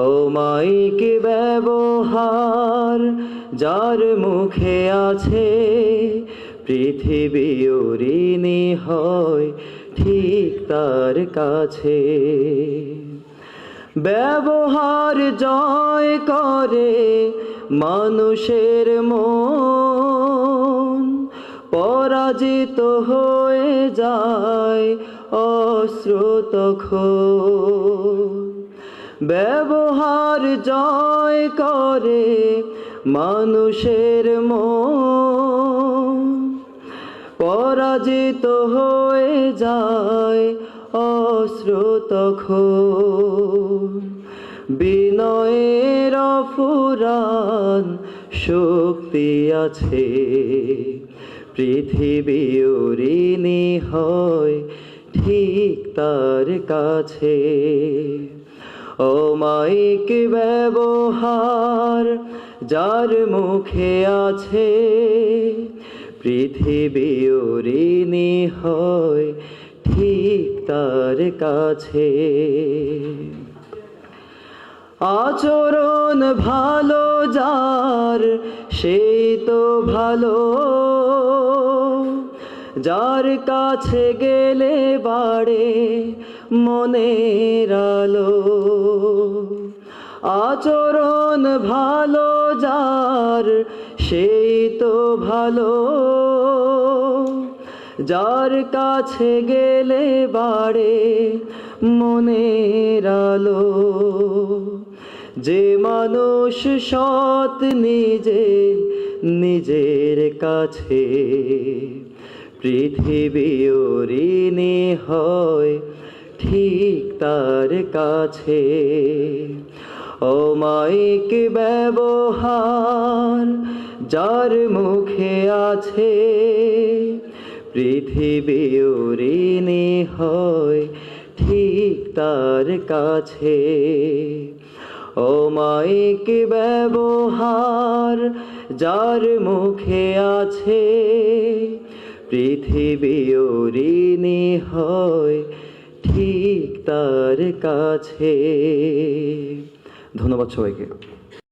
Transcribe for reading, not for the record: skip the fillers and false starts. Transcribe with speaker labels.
Speaker 1: অমায়িক ব্যবহার যার মুখে আছে, পৃথিবী ঋণী হয় ঠিক তার কাছে। ব্যবহার জয় করে মানুষের মন, পরাজিত হয়ে যায় অস্ত্র তখন। ব্যবহার জয় করে মানুষের মন, পরাজিত হয়ে যায় অস্ত্র তখন। বিনয়ের অফুরান শক্তি আছে, পৃথিবী ঋণী হয় ঠিক তার কাছে। অমায়িক ব্যবহার যার মুখে আছে, পৃথিবী ঋণী হয় ঠিক তার কাছে। আচরণ ভালো যার, সেই তো ভালো, যার কাছে গেলে বাড়ে মনের আলো। আচরণ ভালো যার, সেই তো ভালো, যার কাছে গেলে বাড়ে মনের আলো। যে মানুষ সৎ নিজের কাছে, পৃথিবী ঋণী হয় ঠিক তার কাছে। অমায়িক ব্যবহার যার মুখে আছে, পৃথিবী ঋণী হয় ঠিক তার কাছে। অমায়িক ব্যবহার যার মুখে আছে, পৃথিবী ঋণী হয় ঠিক তার কাছে। ধন্যবাদ সবাইকে।